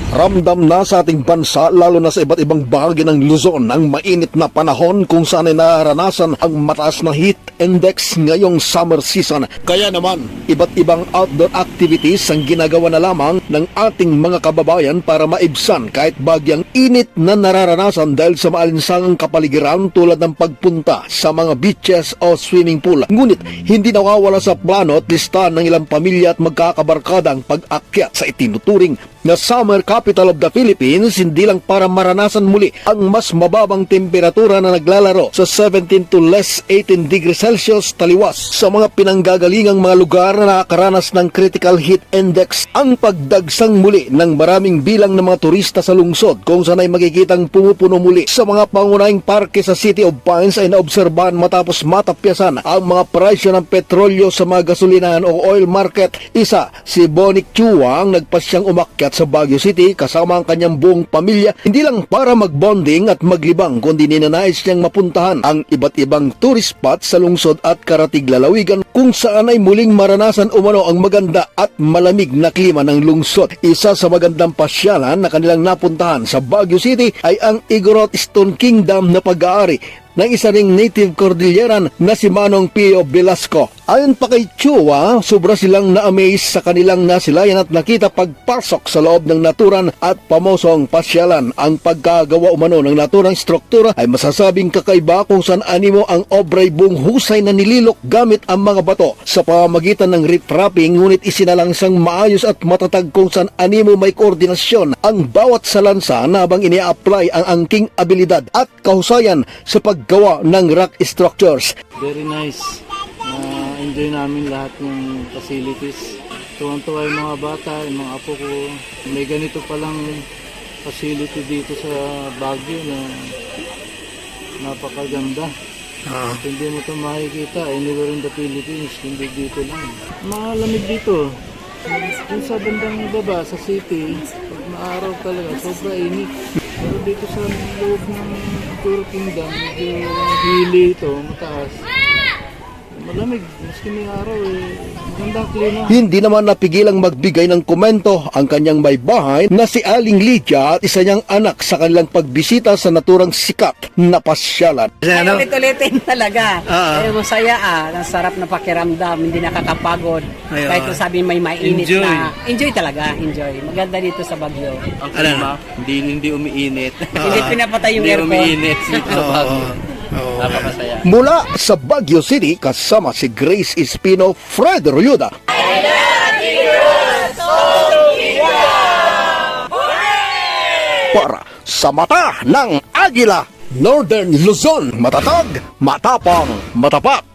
Ramdam na sa ating bansa, lalo na sa iba't ibang bahagi ng Luzon, ang mainit na panahon kung saan ay naranasan ang mataas na heat index ngayong summer season. Kaya naman, iba't ibang outdoor activities ang ginagawa na lamang ng ating mga kababayan para maibsan kahit bagyang init na nararanasan dahil sa maalinsangang kapaligiran tulad ng pagpunta sa mga beaches o swimming pool. Ngunit, hindi nawawala sa plano at listahan ng ilang pamilya at magkakabarkada ang pag-akyat sa itinuturing na summer capital of the Philippines, hindi lang para maranasan muli ang mas mababang temperatura na naglalaro sa 17 to less 18 degrees Celsius taliwas sa mga pinanggagalingang mga lugar na nakakaranas ng critical heat index. Ang pagdagsang muli ng maraming bilang ng mga turista sa lungsod kung saan ay makikitang pumupuno muli sa mga pangunahing parke sa City of Pines ay naobserbahan matapos matapyasan ang mga presyo ng petrolyo sa mga gasolinahan o oil market. Isa, si Bonic Chua ang nagpasyang umakyat sa Baguio City kasama ang kanyang buong pamilya, hindi lang para magbonding at maglibang kundi ninanais niyang mapuntahan ang iba't ibang tourist spot sa lungsod at karatig lalawigan kung saan ay muling maranasan umano ang maganda at malamig na klima ng lungsod. Isa sa magandang pasyalan na kanilang napuntahan sa Baguio City ay ang Igorot Stone Kingdom na pag-aari ng isa ring native Cordilleran na si Manong Pio Velasco. Ayon pa kay Chua, sobra silang na-amaze sa kanilang nasilayan at nakita pagpasok sa loob ng naturan at pamosong pasyalan. Ang pagkagawa umano ng naturang struktura ay masasabing kakaiba kung saan animo ang obray buong husay na nililok gamit ang mga bato sa pamamagitan ng riprapping, ngunit isinalangsang maayos at matatag kung saan animo may koordinasyon ang bawat salansa na habang ini-apply ang angking abilidad at kahusayan sa paggawa ng rock structures. Very nice. Enjoy namin lahat ng facilities. Tuwang-tuwa yung mga bata, yung mga apo ko. May ganito palang facility dito sa Baguio na napakaganda. Hindi mo ito makikita anywhere in the Philippines, hindi dito lang. Malamig dito. Yung sa bandang baba, sa city, pag maaraw talaga, sobra init. Pero dito sa loob ng Tour Kingdom, medyo hili ito, mataas. Malamig, maski may araw magandang klima. Hindi naman napigilang magbigay ng komento ang kanyang may bahay na si Aling Lydia at isa niyang anak sa kanilang pagbisita sa naturang sikat na pasyalan. Ay, ulit-ulitin talaga. Masaya Ang sarap na pakiramdam, hindi nakakapagod. Kahit kung sabi may mainit Enjoy. na. Enjoy talaga, enjoy. Maganda dito sa Baguio. Ang klima, hindi umiinit. Hindi pinapatay yung Hindi aircon. umiinit dito sa Baguio. Napakasaya. Mula sa Baguio City, kasama si Grace Espino, Fred Royuda. Para sa mata ng Agila, Northern Luzon, matatag, matapang, matapat.